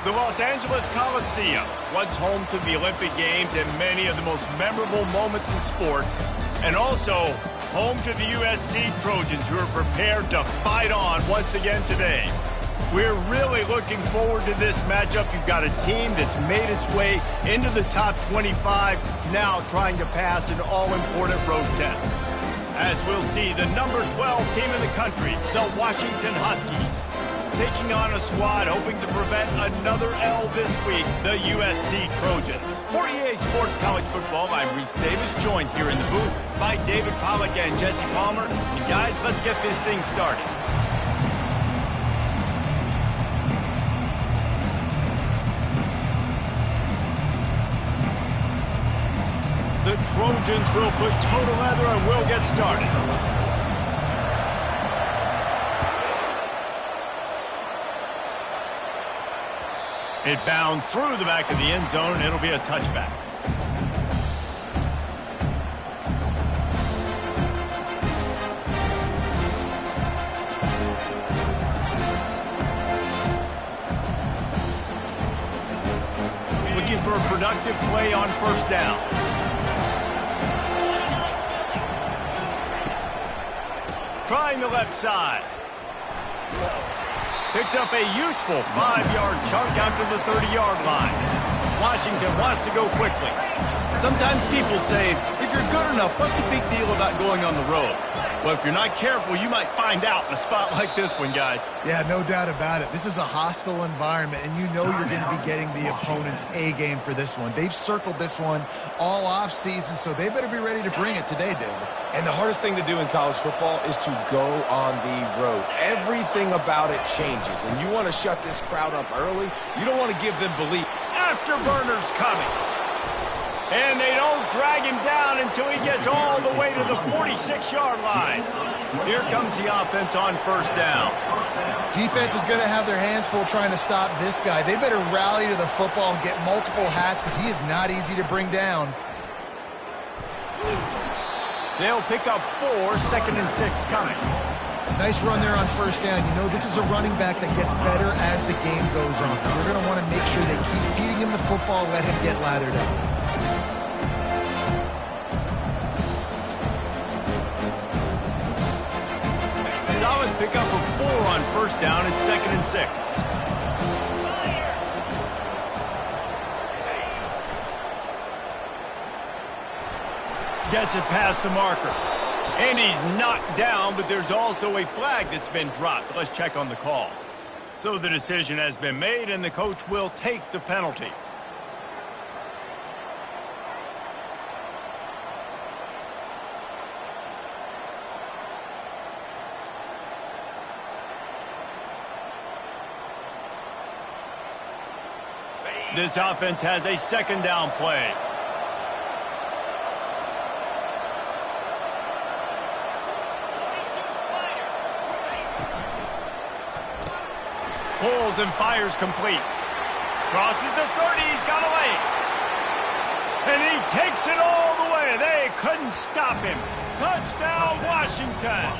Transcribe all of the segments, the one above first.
The Los Angeles Coliseum, once home to the Olympic Games and many of the most memorable moments in sports, and also home to the USC Trojans, who are prepared to fight on once again today. We're really looking forward to this matchup. You've got a team that's made its way into the top 25, now trying to pass an all-important road test. As we'll see, the number 12 team in the country, the Washington Huskies, taking on a squad hoping to prevent another L this week, the USC Trojans. For EA Sports College Football, I'm Reese Davis, joined here in the booth by David Pollack and Jesse Palmer. And guys, let's get this thing started. The Trojans will put total leather and we'll get started. It bounds through the back of the end zone, and it'll be a touchback. Looking for a productive play on first down. Trying the left side. Picks up a useful 5-yard chunk out to the 30-yard line. Washington wants to go quickly. Sometimes people say, if you're good enough, what's the big deal about going on the road? Well, if you're not careful, you might find out in a spot like this one, guys. Yeah, no doubt about it. This is a hostile environment, and you know you're going to be getting the opponent's A-game for this one. They've circled this one all off-season, so they better be ready to bring it today, David. And the hardest thing to do in college football is to go on the road. Everything about it changes, and you want to shut this crowd up early. You don't want to give them belief. Afterburners coming. And they don't drag him down until he gets all the way to the 46-yard line. Here comes the offense on first down. Defense is going to have their hands full trying to stop this guy. They better rally to the football and get multiple hats because he is not easy to bring down. They'll pick up 4, 2nd and 6 coming. Nice run there on first down. You know, this is a running back that gets better as the game goes on. So they're going to want to make sure they keep feeding him the football, let him get lathered up. Solid pickup of 4 on first down at 2nd and 6. Gets it past the marker. And he's knocked down, but there's also a flag that's been dropped. Let's check on the call. So the decision has been made, and the coach will take the penalty. This offense has a 2nd down play. Pulls and fires complete. Crosses the 30, he's got a lane. And he takes it all the way. They couldn't stop him. Touchdown, Washington.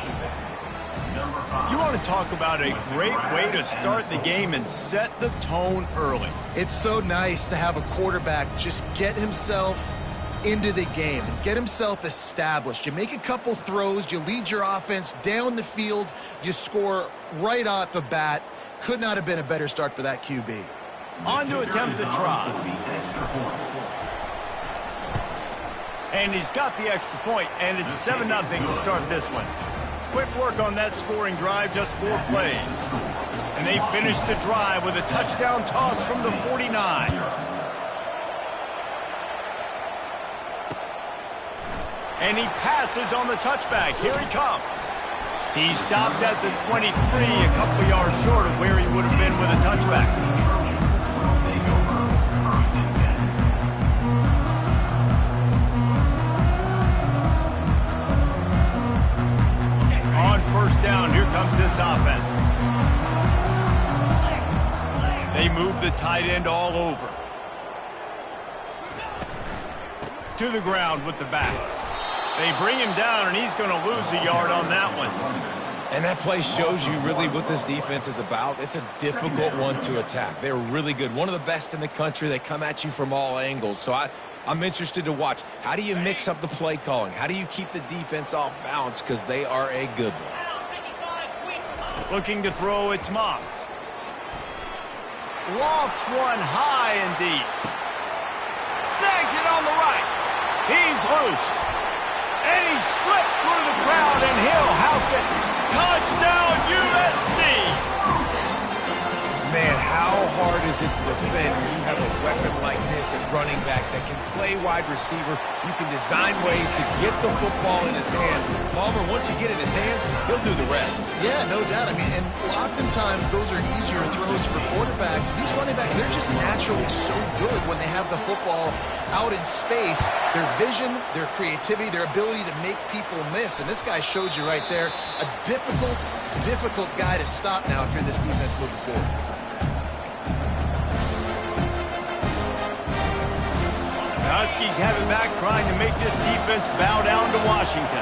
You want to talk about a great way to start the game and set the tone early. It's so nice to have a quarterback just get himself into the game and get himself established. You make a couple throws, you lead your offense down the field, you score right off the bat. Could not have been a better start for that QB. On to attempt the try. And he's got the extra point, and it's 7-0 to start this one. Quick work on that scoring drive, just 4 plays. And they finish the drive with a touchdown toss from the 49. And he passes on the touchback. Here he comes. He stopped at the 23, a couple of yards short of where he would have been with a touchback. On first down, here comes this offense. They move the tight end all over. To the ground with the back. They bring him down, and he's going to lose a yard on that one. And that play shows you really what this defense is about. It's a difficult one to attack. They're really good. One of the best in the country. They come at you from all angles. So I'm interested to watch. How do you mix up the play calling? How do you keep the defense off balance? Because they are a good one. Looking to throw, it's Moss. Lofts one high and deep. Snags it on the right. He's loose. And he slipped through the crowd, and he'll house it. Touchdown, USC! Man, how hard is it to defend when you have a weapon like this at running back that can play wide receiver? You can design ways to get the football in his hand. Palmer, once you get it in his hands, he'll do the rest. Yeah, no doubt. I mean, and oftentimes those are easier throws for quarterbacks. These running backs, they're just naturally so good when they have the football out in space. Their vision, their creativity, their ability to make people miss. And this guy showed you right there, a difficult guy to stop now if you're this defense moving forward. Huskies have it back, trying to make this defense bow down to Washington.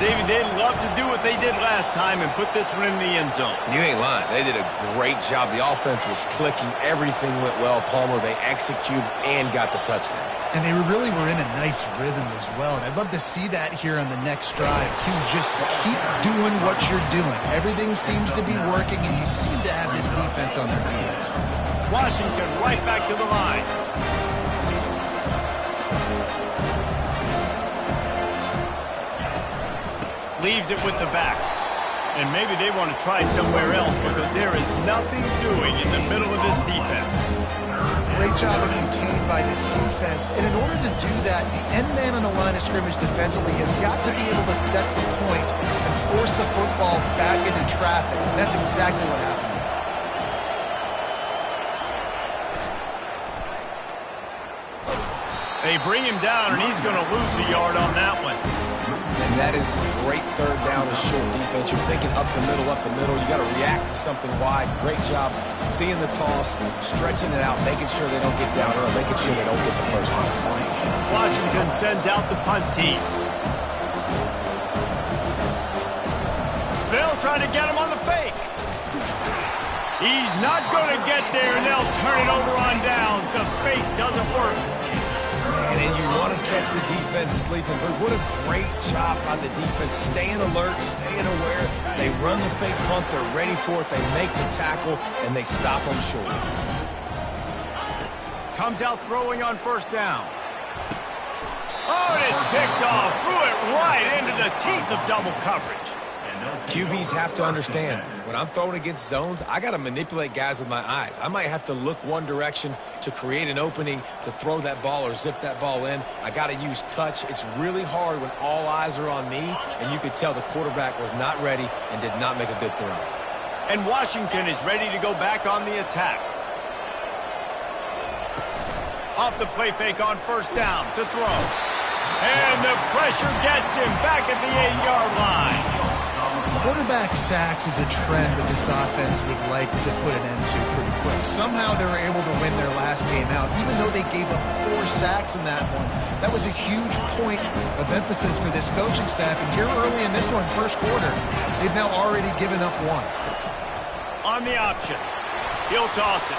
David, they'd love to do what they did last time and put this one in the end zone. You ain't lying. They did a great job. The offense was clicking. Everything went well. Palmer, they executed and got the touchdown. And they really were in a nice rhythm as well. And I'd love to see that here on the next drive, too. Just keep doing what you're doing. Everything seems to be working, and you seem to have this defense on their heels. Washington right back to the line. Leaves it with the back. And maybe they want to try somewhere else because there is nothing doing in the middle of this defense. Great job of contained by this defense. And in order to do that, the end man on the line of scrimmage defensively has got to be able to set the point and force the football back into traffic. And that's exactly what happened. They bring him down, and he's going to lose a yard on that one. And that is great third down and short defense. You're thinking up the middle. You got to react to something wide. Great job seeing the toss, stretching it out, making sure they don't get down early, making sure they don't get the first down. Washington sends out the punt team. They'll try to get him on the fake. He's not going to get there, and they'll turn it over on downs. The fake doesn't work. And you want to catch the defense sleeping, but what a great job by the defense, staying alert, staying aware. They run the fake punt, they're ready for it, they make the tackle, and they stop them short. Comes out throwing on first down. Oh, and it's picked off, threw it right into the teeth of double coverage. QBs have to understand, when I'm throwing against zones, I got to manipulate guys with my eyes. I might have to look one direction to create an opening to throw that ball or zip that ball in. I got to use touch. It's really hard when all eyes are on me, and you could tell the quarterback was not ready and did not make a good throw. And Washington is ready to go back on the attack. Off the play fake on first down to throw. And the pressure gets him back at the 8-yard line. Quarterback sacks is a trend that this offense would like to put an end to pretty quick. Somehow they were able to win their last game out, even though they gave up 4 sacks in that one. That was a huge point of emphasis for this coaching staff. And here early in this one, first quarter, they've now already given up 1. On the option, he'll toss it.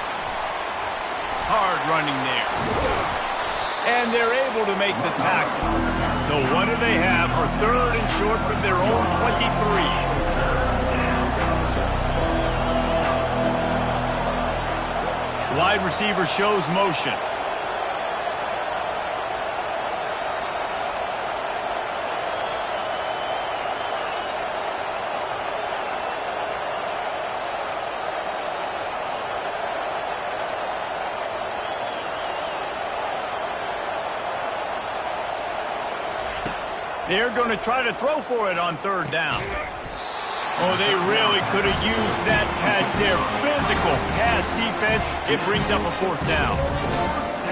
Hard running there. And they're able to make the tackle. So what do they have for third and short from their own 23? Wide receiver shows motion. They're going to try to throw for it on third down. Oh, they really could have used that catch there. Physical pass defense. It brings up a fourth down.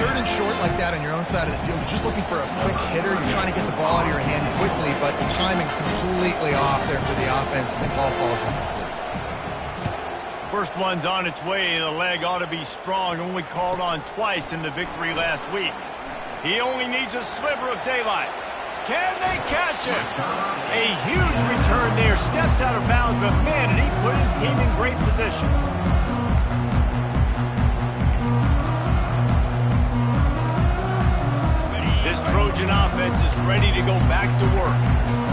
Third and short like that on your own side of the field, you're just looking for a quick hitter. You're trying to get the ball out of your hand quickly, but the timing completely off there for the offense, and the ball falls incomplete. First one's on its way. The leg ought to be strong. Only called on twice in the victory last week. He only needs a sliver of daylight. Can they catch it? A huge return there. Steps out of bounds, but man, did he put his team in great position. This Trojan offense is ready to go back to work.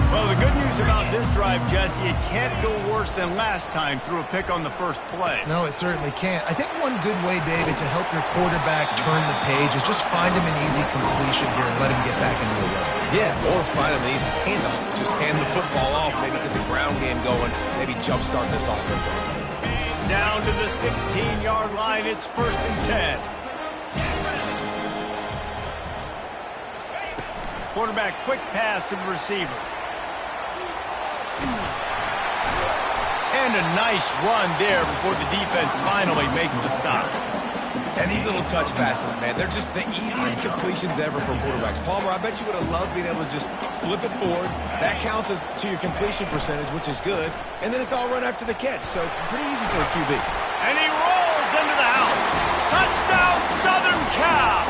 Well, the good news about this drive, Jesse, it can't go worse than last time through a pick on the first play. No, it certainly can't. I think one good way, David, to help your quarterback turn the page is just find him an easy completion here and let him get back into the rhythm. Yeah, or find him an easy handoff. Just hand the football off, maybe get the ground game going, maybe jumpstart this offense a little bit. Down to the 16-yard line, it's 1st and 10. Quarterback quick pass to the receiver. And a nice run there before the defense finally makes the stop. And these little touch passes, man, they're just the easiest completions ever for quarterbacks. Palmer, I bet you would have loved being able to just flip it forward. That counts as to your completion percentage, which is good. And then it's all run after the catch, so pretty easy for a QB. And he rolls into the house. Touchdown, Southern Cal!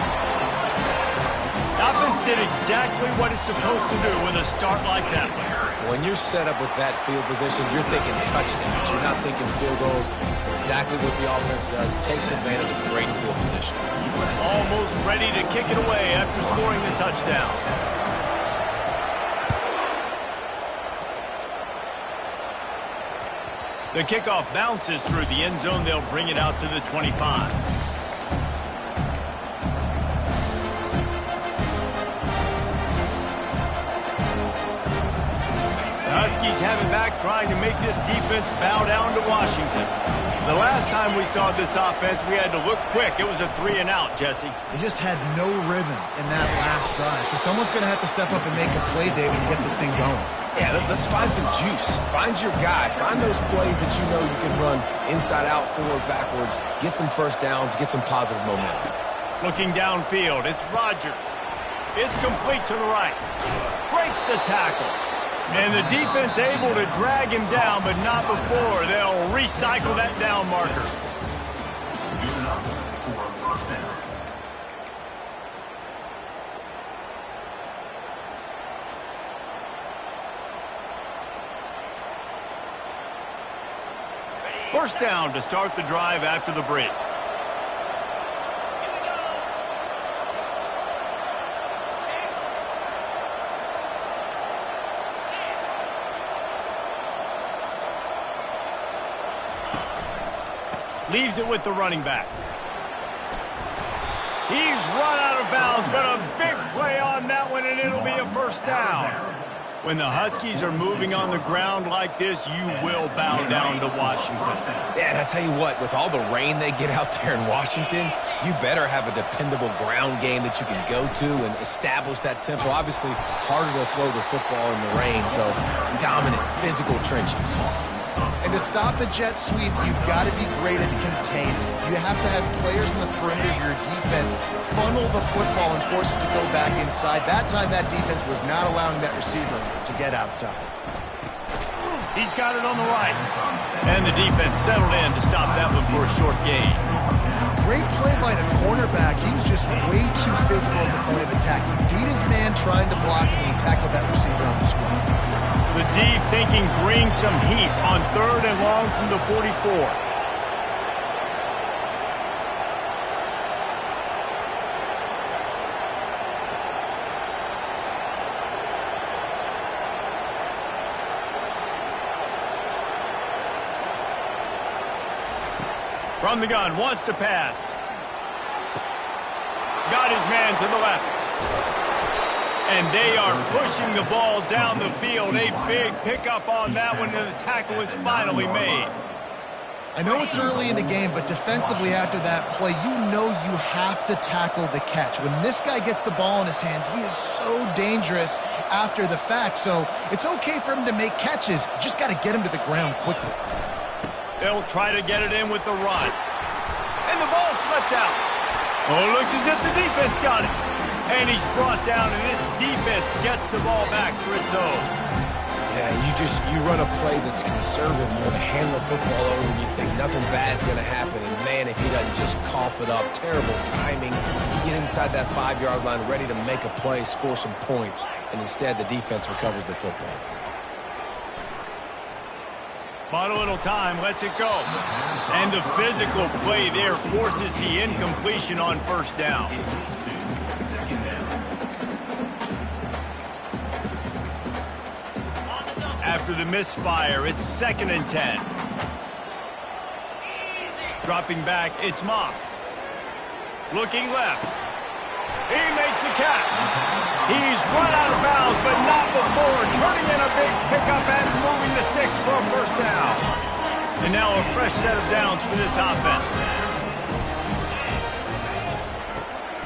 The offense did exactly what it's supposed to do with a start like that one. When you're set up with that field position, you're thinking touchdowns. You're not thinking field goals. It's exactly what the offense does. Takes advantage of great field position. Almost ready to kick it away after scoring the touchdown. The kickoff bounces through the end zone. They'll bring it out to the 25. Huskies have it back, trying to make this defense bow down to Washington. The last time we saw this offense, we had to look quick. It was a 3-and-out, Jesse. They just had no rhythm in that last drive. So someone's going to have to step up and make a play, David, and get this thing going. Yeah, let's find some juice. Find your guy. Find those plays that you know you can run inside out, forward, backwards. Get some first downs. Get some positive momentum. Looking downfield, it's Rodgers. It's complete to the right. Breaks the tackle. And the defense able to drag him down, but not before. They'll recycle that down marker. First down to start the drive after the break. Leaves it with the running back. He's run out of bounds, but a big play on that one, and it'll be a first down. When the Huskies are moving on the ground like this, you will bow down to Washington. Yeah, and I tell you what, with all the rain they get out there in Washington, you better have a dependable ground game that you can go to and establish that tempo. Obviously, harder to throw the football in the rain, so dominant physical trenches. And to stop the jet sweep, you've got to be great at containing. You have to have players in the perimeter of your defense funnel the football and force it to go back inside. That time, that defense was not allowing that receiver to get outside. He's got it on the right. And the defense settled in to stop that one for a short gain. Great play by the cornerback. He was just way too physical at the point of attack. He beat his man trying to block him, and he tackled that receiver on the screen. The D thinking bring some heat on 3rd and long from the 44. From the gun, wants to pass. Got his man to the left. And they are pushing the ball down the field. A big pickup on that one, and the tackle is finally made. I know it's early in the game, but defensively after that play, you know you have to tackle the catch. When this guy gets the ball in his hands, he is so dangerous after the fact. So it's okay for him to make catches. You just got to get him to the ground quickly. They'll try to get it in with the run. And the ball slipped out. Oh, it looks as if the defense got it. And he's brought down, and this defense gets the ball back for its own. Yeah, you run a play that's conservative. You want to hand the football over, and you think nothing bad's going to happen. And, man, if he doesn't just cough it up, terrible timing. You get inside that 5-yard line ready to make a play, score some points, and instead the defense recovers the football. Bought a little time, lets it go. And the physical play there forces the incompletion on first down. After the misfire, it's 2nd and 10. Dropping back, it's Moss. Looking left. He makes the catch. He's run out of bounds, but not before turning in a big pickup and moving the sticks for a first down. And now a fresh set of downs for this offense.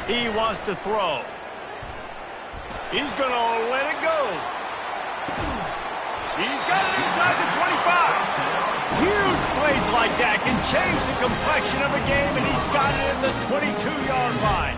He wants to throw. He's going to let it go. He's got it inside the 25. Huge plays like that can change the complexion of a game, and he's got it at the 22-yard line.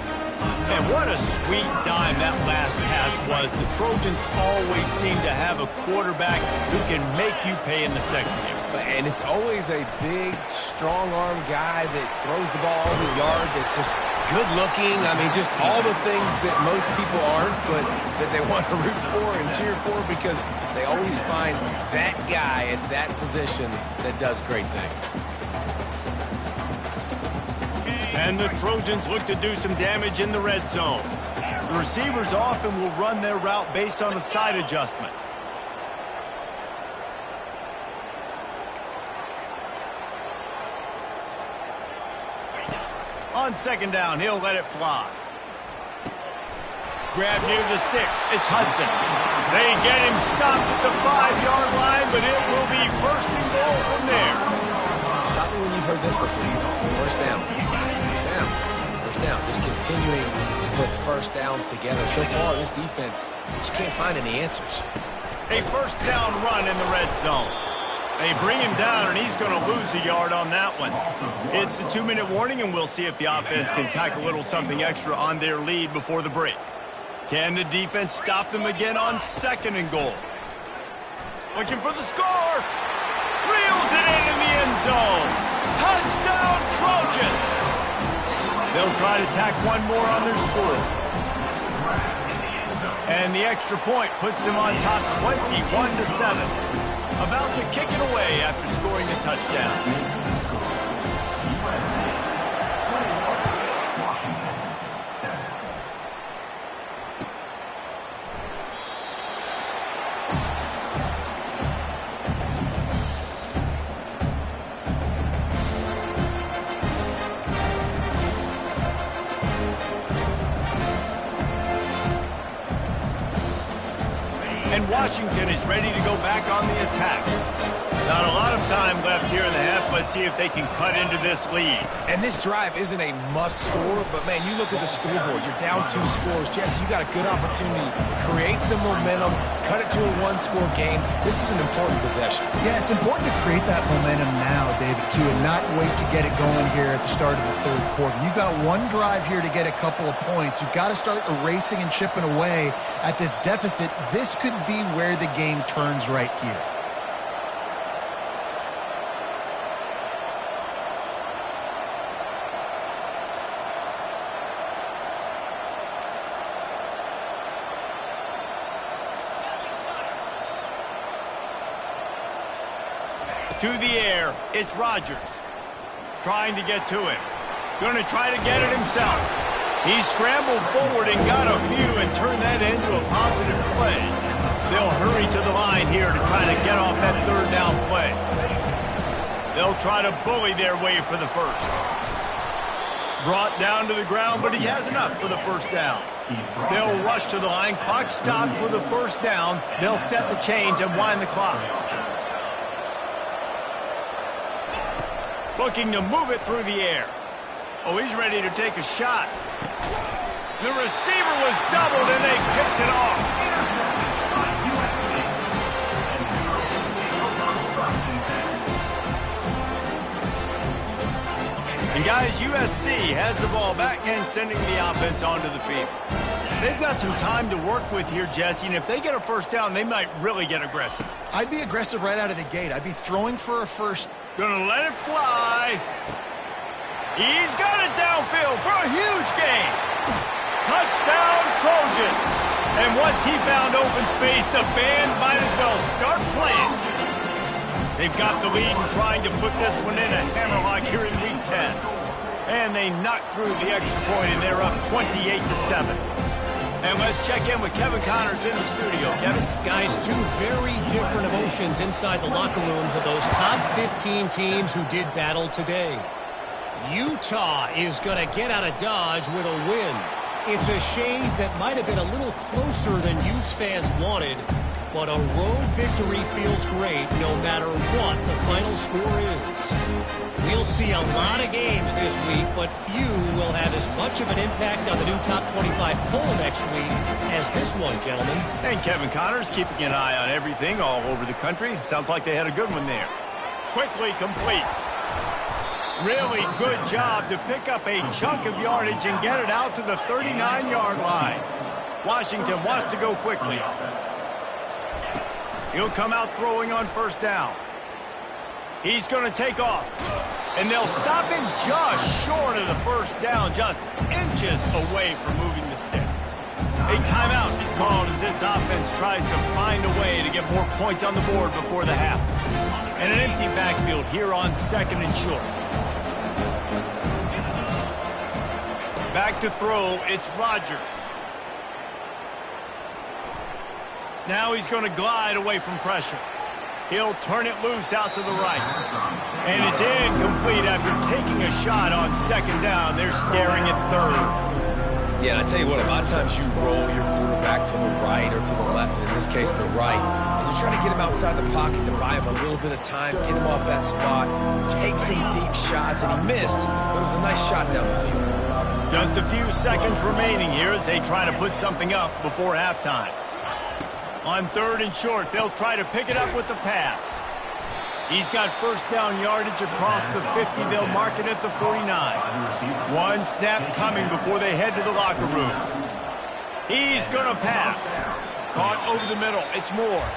And what a sweet dime that last pass was. The Trojans always seem to have a quarterback who can make you pay in the secondary. And it's always a big, strong-arm guy that throws the ball over the yard that's just good-looking. I mean, just all the things that most people aren't, but that they want to root for and cheer for because they always find that guy at that position that does great things. And the Trojans look to do some damage in the red zone. The receivers often will run their route based on a side adjustment. On 2nd down, he'll let it fly. Grab near the sticks. It's Hudson. They get him stopped at the 5-yard line, but it will be 1st and goal from there. Stop me when you've heard this before. First down. First down. First down. Just continuing to put first downs together. So far, this defense just can't find any answers. A first down run in the red zone. They bring him down, and he's going to lose a yard on that one. It's the 2-minute warning, and we'll see if the offense can tack a little something extra on their lead before the break. Can the defense stop them again on 2nd and goal? Looking for the score. Reels it in the end zone. Touchdown, Trojans. They'll try to tack one more on their score. And the extra point puts them on top 21-7. About to kick it away after scoring a touchdown. And Washington is ready to go back on the attack. Not a lot of time left here in the half. Let's see if they can cut into this lead. And this drive isn't a must score, but, man, you look at the scoreboard. You're down 2 scores. Jesse, you got a good opportunity to create some momentum, cut it to a 1-score game. This is an important possession. Yeah, it's important to create that momentum now, David, too, and not wait to get it going here at the start of the 3rd quarter. You've got one drive here to get a couple of points. You've got to start erasing and chipping away at this deficit. This could be where the game turns right here. To the air, it's Rodgers. Trying to get to it. Going to try to get it himself. He scrambled forward and got a few and turned that into a positive play. They'll hurry to the line here to try to get off that 3rd down play. They'll try to bully their way for the first. Brought down to the ground, but he has enough for the first down. They'll rush to the line. Clock stopped for the first down. They'll set the chains and wind the clock. Looking to move it through the air. Oh, he's ready to take a shot. The receiver was doubled, and they picked it off. And, guys, USC has the ball back and sending the offense onto the field. They've got some time to work with here, Jesse, and if they get a first down, they might really get aggressive. I'd be aggressive right out of the gate. I'd be throwing for a first. Gonna let it fly. He's got it downfield for a huge gain. Trojans. And once he found open space, the band might as well start playing. They've got the lead and trying to put this one in a hammerlock here in week 10. And they knocked through the extra point, and they're up 28-7. And let's check in with Kevin Connors in the studio. Kevin? Guys, two very different emotions inside the locker rooms of those top 15 teams who did battle today. Utah is going to get out of Dodge with a win. It's a shave that might have been a little closer than Utes fans wanted, but a road victory feels great no matter what the final score is. We'll see a lot of games this week, but few will have as much of an impact on the new top 25 poll next week as this one, gentlemen. And Kevin Connors keeping an eye on everything all over the country. Sounds like they had a good one there. Quickly complete. Really good job to pick up a chunk of yardage and get it out to the 39-yard line. Washington wants to go quickly. He'll come out throwing on first down. He's going to take off. And they'll stop him just short of the first down, just inches away from moving the sticks. A timeout is called as this offense tries to find a way to get more points on the board before the half. And an empty backfield here on second and short. Back to throw, it's Rodgers. Now he's going to glide away from pressure. He'll turn it loose out to the right. And it's incomplete after taking a shot on second down. They're staring at third. Yeah, and I tell you what, a lot of times you roll your quarterback to the right or to the left, and in this case, the right. And you're trying to get him outside the pocket to buy him a little bit of time, get him off that spot, take some deep shots, and he missed. But it was a nice shot down the field. Just a few seconds remaining here as they try to put something up before halftime. On third and short, they'll try to pick it up with the pass. He's got first down yardage across the 50. They'll mark it at the 49. One snap coming before they head to the locker room. He's going to pass. Caught over the middle. It's Moore.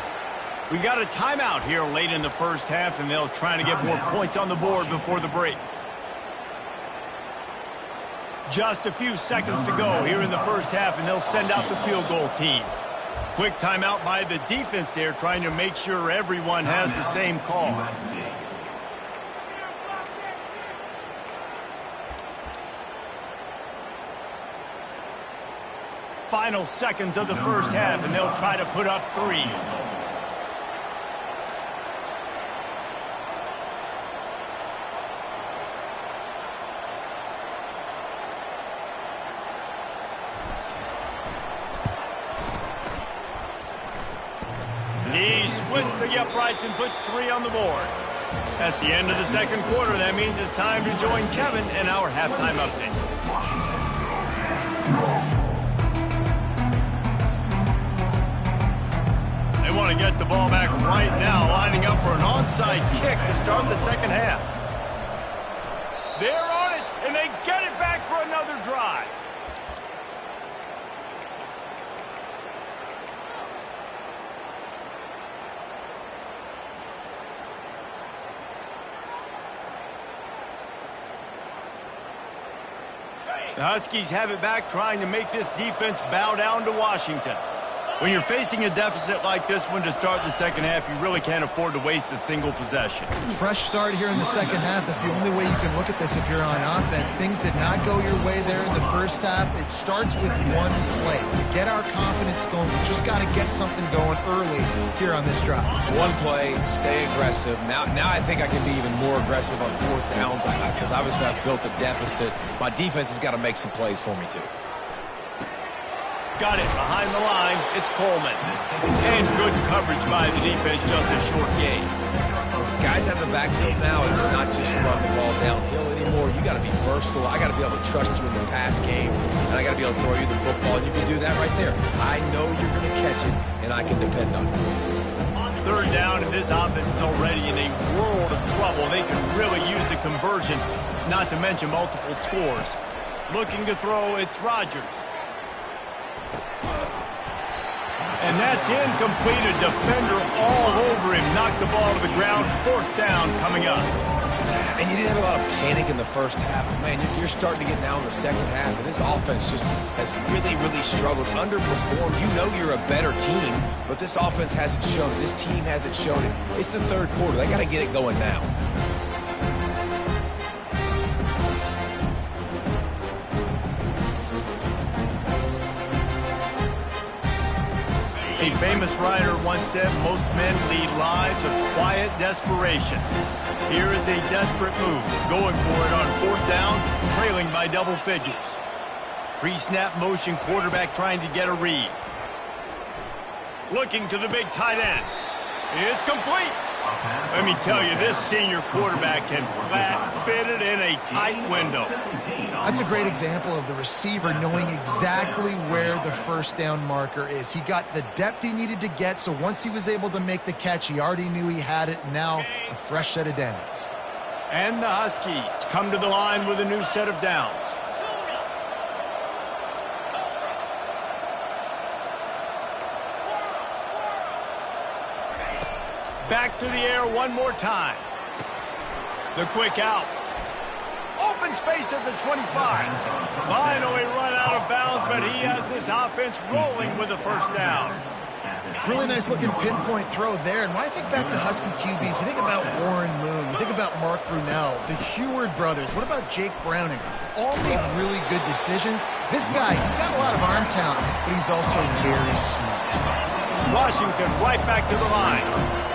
We got a timeout here late in the first half, and they'll try to get more points on the board before the break. Just a few seconds to go here in the first half, and they'll send out the field goal team. Quick timeout by the defense there, trying to make sure everyone has the same call. Final seconds of the first half, and they'll try to put up 3. He splits the uprights and puts 3 on the board. That's the end of the second quarter. That means it's time to join Kevin in our halftime update. They want to get the ball back right now, lining up for an onside kick to start the second half. They're on it, and they get it back for another drive. The Huskies have it back, trying to make this defense bow down to Washington. When you're facing a deficit like this one to start the second half, you really can't afford to waste a single possession. Fresh start here in the second half. That's the only way you can look at this if you're on offense. Things did not go your way there in the first half. It starts with one play. To get our confidence going, we just got to get something going early here on this drive. One play, stay aggressive. Now I think I can be even more aggressive on fourth downs because obviously I've built a deficit. My defense has got to make some plays for me too. Got it behind the line. It's Coleman. And good coverage by the defense, just a short gain. Guys out of the backfield now, it's not just run the ball downhill anymore. You got to be versatile. I got to be able to trust you in the pass game, and I got to be able to throw you the football, and you can do that right there. I know you're going to catch it, and I can depend on you. Third down, and this offense is already in a world of trouble. They could really use a conversion, not to mention multiple scores. Looking to throw, it's Rodgers. And that's incomplete. A defender all over him. Knocked the ball to the ground. Fourth down coming up. And you didn't have a lot of panic in the first half. But man, you're starting to get now in the second half, and this offense just has really, really struggled, underperformed. You know you're a better team, but this offense hasn't shown it. This team hasn't shown it. It's the third quarter. They got to get it going now. A famous writer once said most men lead lives of quiet desperation. Here is a desperate move, going for it on fourth down, trailing by double figures. Pre-snap motion, quarterback trying to get a read. Looking to the big tight end. It's complete. Let me tell you, this senior quarterback can flat fit it in a tight window. That's a great example of the receiver knowing exactly where the first down marker is. He got the depth he needed to get, so once he was able to make the catch, he already knew he had it. Now a fresh set of downs. And the Huskies come to the line with a new set of downs. Back to the air one more time. The quick out. Open space at the 25. Finally run out of bounds, but he has this offense rolling with a first down. Really nice looking pinpoint throw there. And when I think back to Husky QBs, you think about Warren Moon, you think about Mark Brunell, the Heward brothers. What about Jake Browning? All made really good decisions. This guy, he's got a lot of arm talent, but he's also very smart. Washington right back to the line.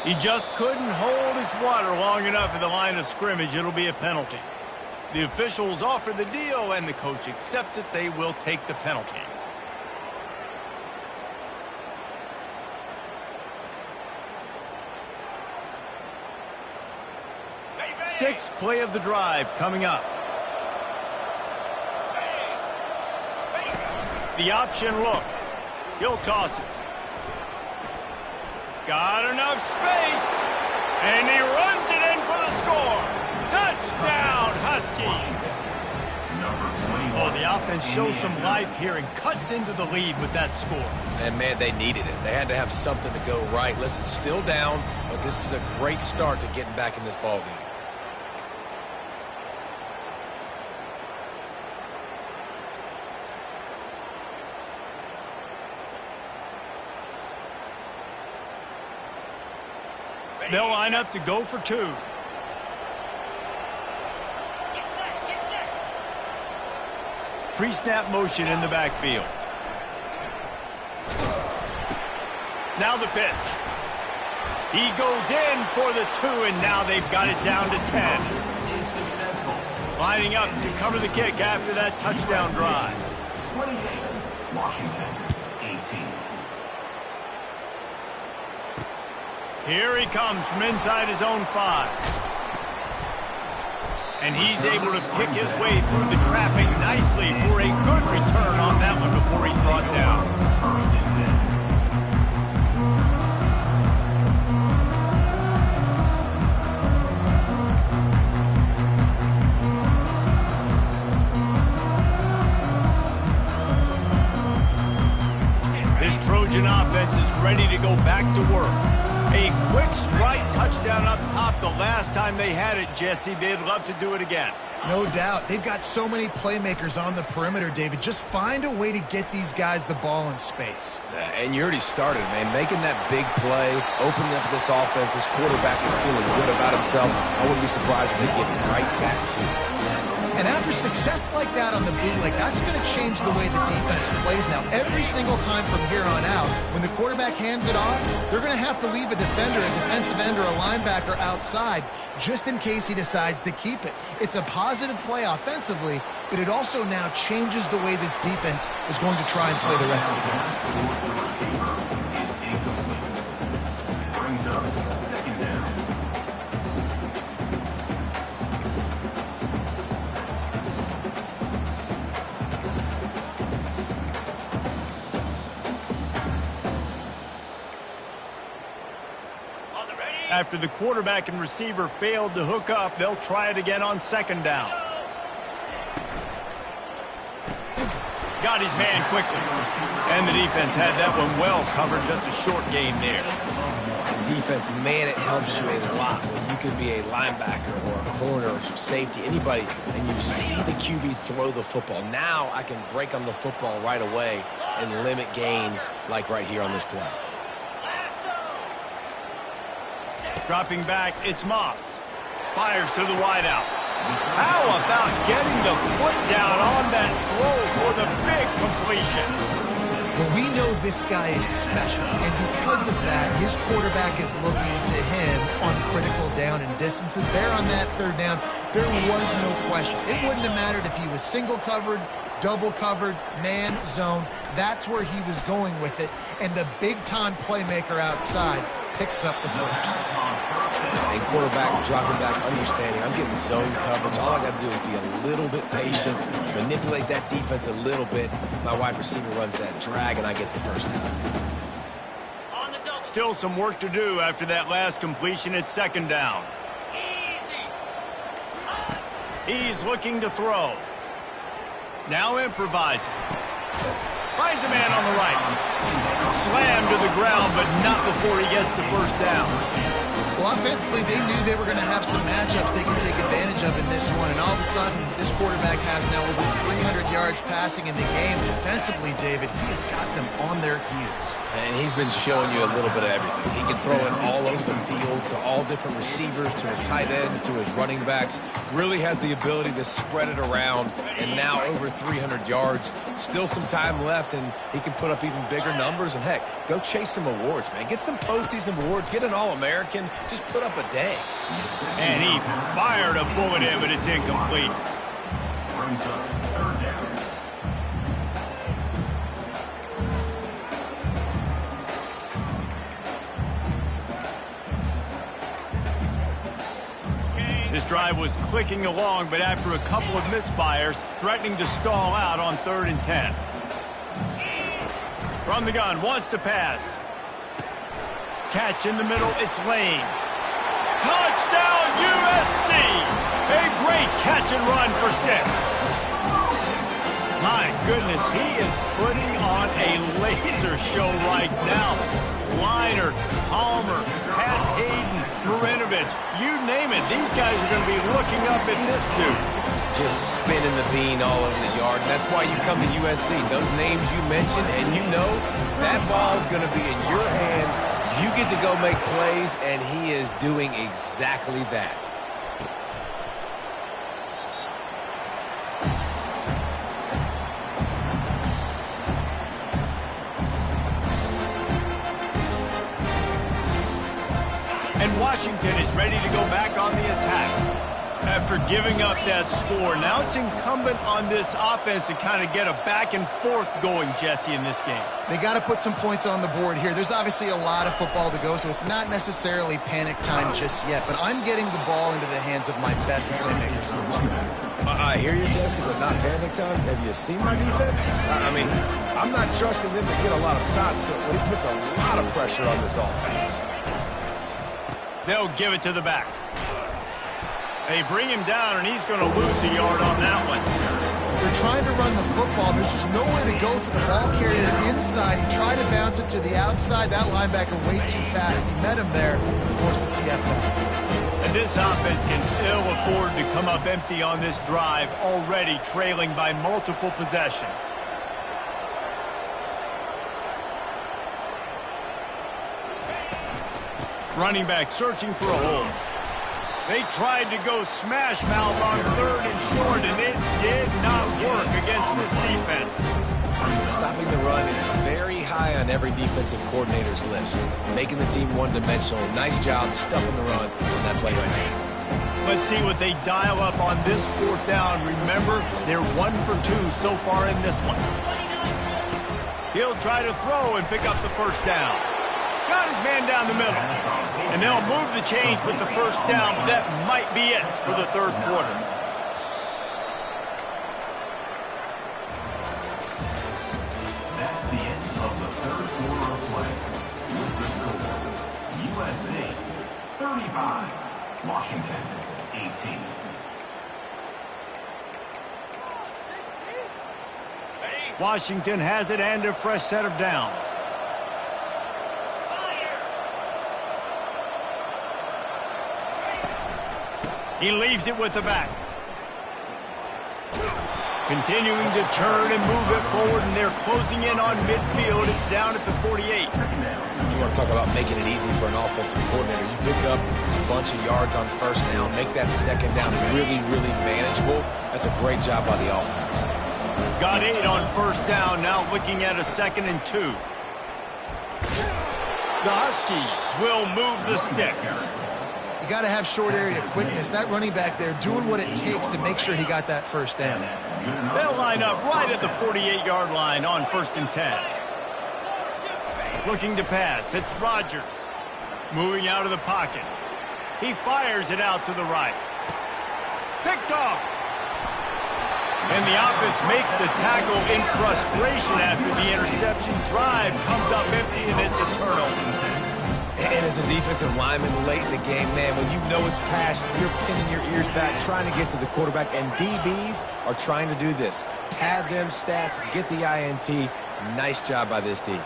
He just couldn't hold his water long enough at the line of scrimmage. It'll be a penalty. The officials offer the deal, and the coach accepts it. They will take the penalty. Sixth play of the drive coming up. The option look. He'll toss it. Got enough space, and he runs it in for the score. Touchdown, Huskies. Oh, the offense shows some life here and cuts into the lead with that score. And, man, they needed it. They had to have something to go right. Listen, still down, but this is a great start to getting back in this ballgame. They'll line up to go for two. Pre-snap motion in the backfield. Now the pitch. He goes in for the two, and now they've got it down to 10. Lining up to cover the kick after that touchdown drive. 28, Washington, 18. Here he comes from inside his own 5. And he's able to pick his way through the traffic nicely for a good return on that one before he's brought down. This Trojan offense is ready to go back to work. A quick strike touchdown up top the last time they had it, Jesse. They'd love to do it again. No doubt. They've got so many playmakers on the perimeter, David. Just find a way to get these guys the ball in space. And you already started, man. Making that big play, opening up this offense. This quarterback is feeling good about himself. I wouldn't be surprised if they get right back to it. And after success like that on the bootleg, that's going to change the way the defense plays now. Every single time from here on out, when the quarterback hands it off, they're going to have to leave a defender, a defensive end, or a linebacker outside just in case he decides to keep it. It's a positive play offensively, but it also now changes the way this defense is going to try and play the rest of the game. Brings up second down. After the quarterback and receiver failed to hook up, they'll try it again on second down. Got his man quickly. And the defense had that one well covered, just a short gain there. Defense, man, it helps you a lot when you can be a linebacker or a corner or safety, anybody, and you see the QB throw the football. Now I can break on the football right away and limit gains like right here on this play. Dropping back, it's Moss. Fires to the wideout. How about getting the foot down on that throw for the big completion? Well, we know this guy is special, and because of that, his quarterback is looking to him on critical down and distances. There on that third down, there was no question. It wouldn't have mattered if he was single covered, double covered, man, zone. That's where he was going with it, and the big-time playmaker outside picks up the first. And quarterback dropping back, understanding I'm getting zone coverage. All I got to do is be a little bit patient, manipulate that defense a little bit. My wide receiver runs that drag, and I get the first down. Still some work to do after that last completion at second down. He's looking to throw. Now improvising. Finds a man on the right. Slammed to the ground, but not before he gets the first down. Well, offensively, they knew they were going to have some matchups they could take advantage of in this one, and all of a sudden, this quarterback has now over 300 yards passing in the game. Defensively, David, he has got them on their heels. And he's been showing you a little bit of everything. He can throw it all over the field to all different receivers, to his tight ends, to his running backs. Really has the ability to spread it around, and now over 300 yards. Still some time left, and he can put up even bigger numbers. And, heck, go chase some awards, man. Get some postseason awards. Get an All-American. Just put up a day. And he fired a bullet in, but it's incomplete. Brings up third down. This drive was clicking along, but after a couple of misfires, threatening to stall out on 3rd and 10. From the gun, wants to pass. Catch in the middle, it's Lane. Touchdown, USC! A great catch and run for 6. My goodness, he is putting on a laser show right now. Leinart, Palmer, Pat Hayden, Marinovich, you name it. These guys are going to be looking up at this dude. Just spinning the bean all over the yard. And that's why you come to USC. Those names you mentioned, and you know that ball is going to be in your hands. You get to go make plays, and he is doing exactly that. And Washington is ready to go back on the attack. After giving up that score, now it's incumbent on this offense to kind of get a back and forth going, Jesse, in this game. They got to put some points on the board here. There's obviously a lot of football to go, so it's not necessarily panic time just yet, but I'm getting the ball into the hands of my best playmakers on this one. I hear you, Jesse, but not panic time. Have you seen my defense? I mean, I'm not trusting them to get a lot of spots, so it puts a lot of pressure on this offense. They'll give it to the back. They bring him down, and he's going to lose a yard on that one. They're trying to run the football. There's just nowhere to go for the ball carrier inside. He tried to bounce it to the outside. That linebacker way too fast. He met him there and forced the TFL. And this offense can ill afford to come up empty on this drive, already trailing by multiple possessions. Running back searching for a hole. They tried to go smash mouth on 3rd and short, and it did not work against this defense. Stopping the run is very high on every defensive coordinator's list. Making the team one-dimensional. Nice job stuffing the run on that play right there. Let's see what they dial up on this 4th down. Remember, they're 1 for 2 so far in this one. He'll try to throw and pick up the first down. Got his man down the middle. And they'll move the chains with the first down. That might be it for the 3rd quarter. That's the end of the 3rd quarter of play. With the score, USC 35. Washington, 18. Washington has it and a fresh set of downs. He leaves it with the back. Continuing to turn and move it forward, and they're closing in on midfield. It's down at the 48. You want to talk about making it easy for an offensive coordinator. You pick up a bunch of yards on first down, make that second down really, really manageable. That's a great job by the offense. Got 8 on first down, now looking at a 2nd and 2. The Huskies will move the sticks. You got to have short area quickness. That running back there doing what it takes to make sure he got that first down. They'll line up right at the 48-yard line on 1st and 10. Looking to pass. It's Rodgers. Moving out of the pocket. He fires it out to the right. Picked off. And the offense makes the tackle in frustration after the interception. Drive comes up empty, and it's a turnover. And as a defensive lineman late in the game, man, when you know it's past, you're pinning your ears back, trying to get to the quarterback, and DBs are trying to do this. Pad them stats, get the INT. Nice job by this D.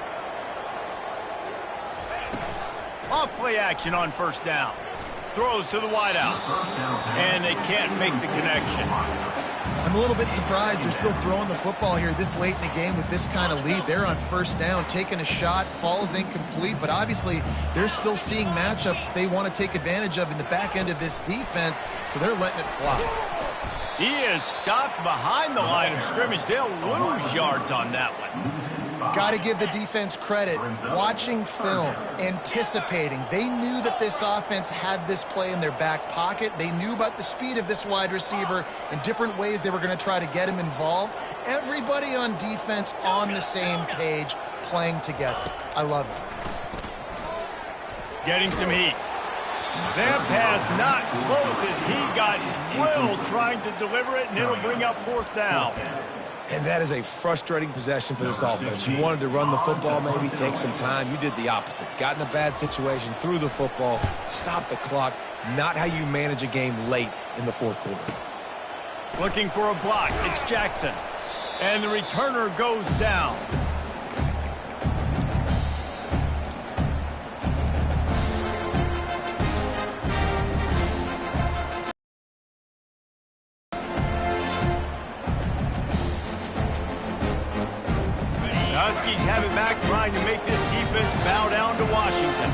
Off play action on first down. Throws to the wideout. And they can't make the connection. I'm a little bit surprised they're still throwing the football here this late in the game with this kind of lead. They're on first down, taking a shot, falls incomplete, but obviously they're still seeing matchups that they want to take advantage of in the back end of this defense, so they're letting it fly. He is stopped behind the line of scrimmage. They'll lose yards on that one. Got to give the defense credit. Watching film, anticipating. They knew that this offense had this play in their back pocket. They knew about the speed of this wide receiver and different ways they were going to try to get him involved. Everybody on defense on the same page, playing together. I love it. Getting some heat. That pass not close as he got drilled trying to deliver it, and it'll bring up 4th down. And that is a frustrating possession for this offense. You wanted to run the football, maybe take some time. You did the opposite. Got in a bad situation, threw the football, stopped the clock. Not how you manage a game late in the 4th quarter. Looking for a block. It's Jackson. And the returner goes down. Huskies have it back, trying to make this defense bow down to Washington.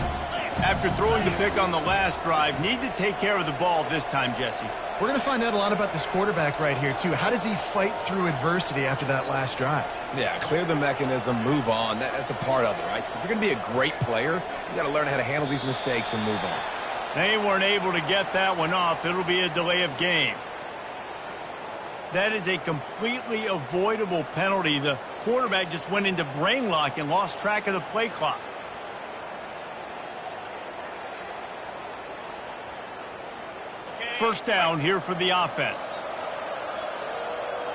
After throwing the pick on the last drive, need to take care of the ball this time, Jesse. We're going to find out a lot about this quarterback right here, too. How does he fight through adversity after that last drive? Yeah, clear the mechanism, move on. That's a part of it, right? If you're going to be a great player, you got to learn how to handle these mistakes and move on. They weren't able to get that one off. It'll be a delay of game. That is a completely avoidable penalty. The quarterback just went into brain lock and lost track of the play clock. First down here for the offense.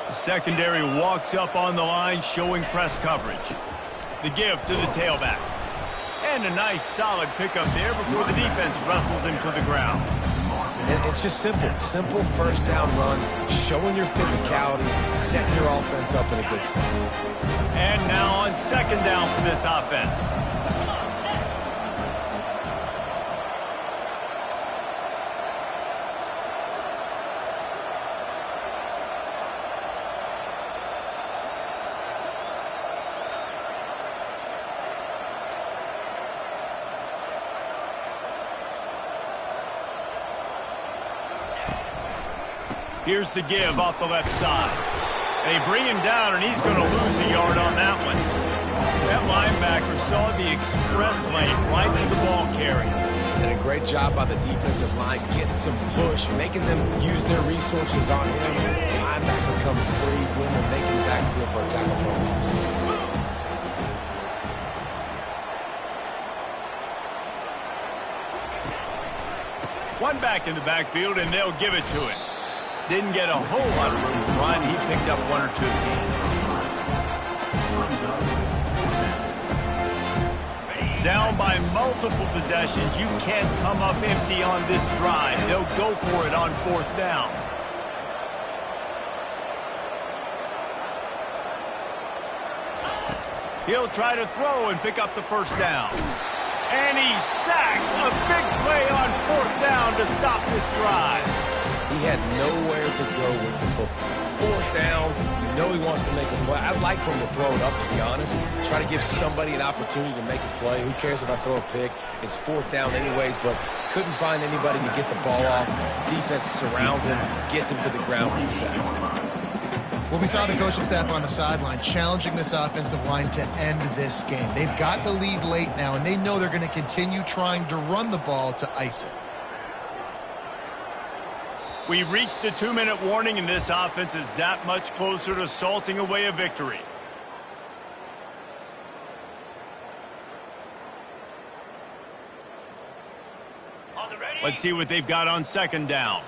The secondary walks up on the line, showing press coverage. The give to the tailback. And a nice solid pickup there before the defense wrestles him to the ground. And it's just simple. Simple first down run, showing your physicality, setting your offense up in a good spot. And now on second down for this offense. Here's the give off the left side. They bring him down, and he's going to lose a yard on that one. That linebacker saw the express lane right to the ball carrier. And a great job by the defensive line, getting some push, making them use their resources on him. Linebacker comes free, women making the backfield for a tackle for a loss. One back in the backfield, and they'll give it to him. Didn't get a whole lot of room to run. He picked up 1 or 2. Down by multiple possessions. You can't come up empty on this drive. They'll go for it on 4th down. He'll try to throw and pick up the 1st down. And he's sacked. A big play on 4th down to stop this drive. He had nowhere to go with the football. 4th down, you know he wants to make a play. I'd like for him to throw it up, to be honest. Try to give somebody an opportunity to make a play. Who cares if I throw a pick? It's 4th down anyways, but couldn't find anybody to get the ball off. Defense surrounds him, gets him to the ground with a sack. Well, we saw the coaching staff on the sideline challenging this offensive line to end this game. They've got the lead late now, and they know they're going to continue trying to run the ball to ice it. We've reached the 2-minute warning, and this offense is that much closer to salting away a victory. Let's see what they've got on 2nd down.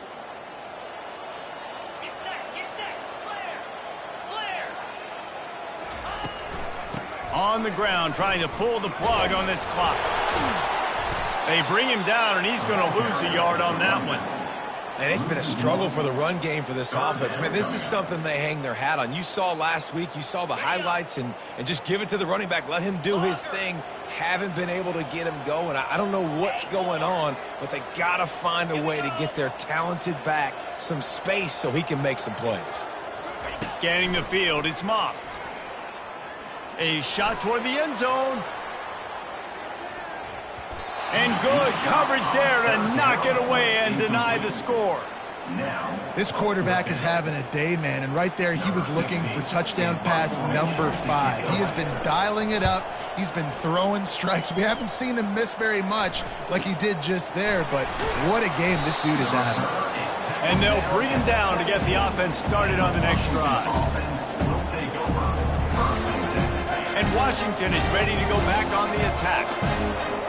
On the ground, trying to pull the plug on this clock. They bring him down, and he's going to lose a yard on that one. And it's been a struggle for the run game for this offense. Man, this is something they hang their hat on. You saw last week, you saw the highlights, and just give it to the running back. Let him do his thing. Haven't been able to get him going. I don't know what's going on, but they got to find a way to get their talented back some space so he can make some plays. Scanning the field, it's Moss. A shot toward the end zone. And good coverage there to knock it away and deny the score. This quarterback is having a day, man, and right there he was looking for touchdown pass number 5. He has been dialing it up. He's been throwing strikes. We haven't seen him miss very much like he did just there, but what a game this dude is having. And they'll bring him down to get the offense started on the next drive. And Washington is ready to go back on the attack.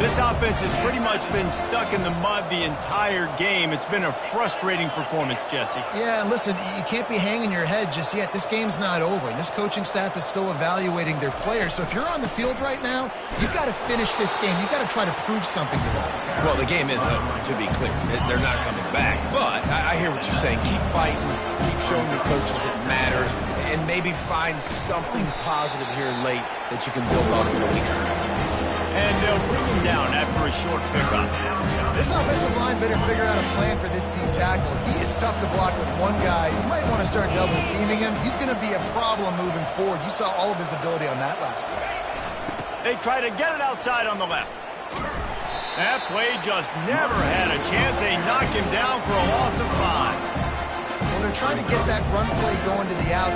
This offense has pretty much been stuck in the mud the entire game. It's been a frustrating performance, Jesse. Yeah, and listen, you can't be hanging your head just yet. This game's not over, and this coaching staff is still evaluating their players. So if you're on the field right now, you've got to finish this game. You've got to try to prove something to them. Well, the game is over, to be clear. They're not coming back. But I hear what you're saying. Keep fighting. Keep showing your coaches it matters. And maybe find something positive here late that you can build on for the weeks to come. And they'll bring him down after a short pickup. This offensive line better figure out a plan for this D tackle. He is tough to block with one guy. You might want to start double teaming him. He's going to be a problem moving forward. You saw all of his ability on that last play. They try to get it outside on the left. That play just never had a chance. They knock him down for a loss of 5. Well, they're trying to get that run play going to the outside.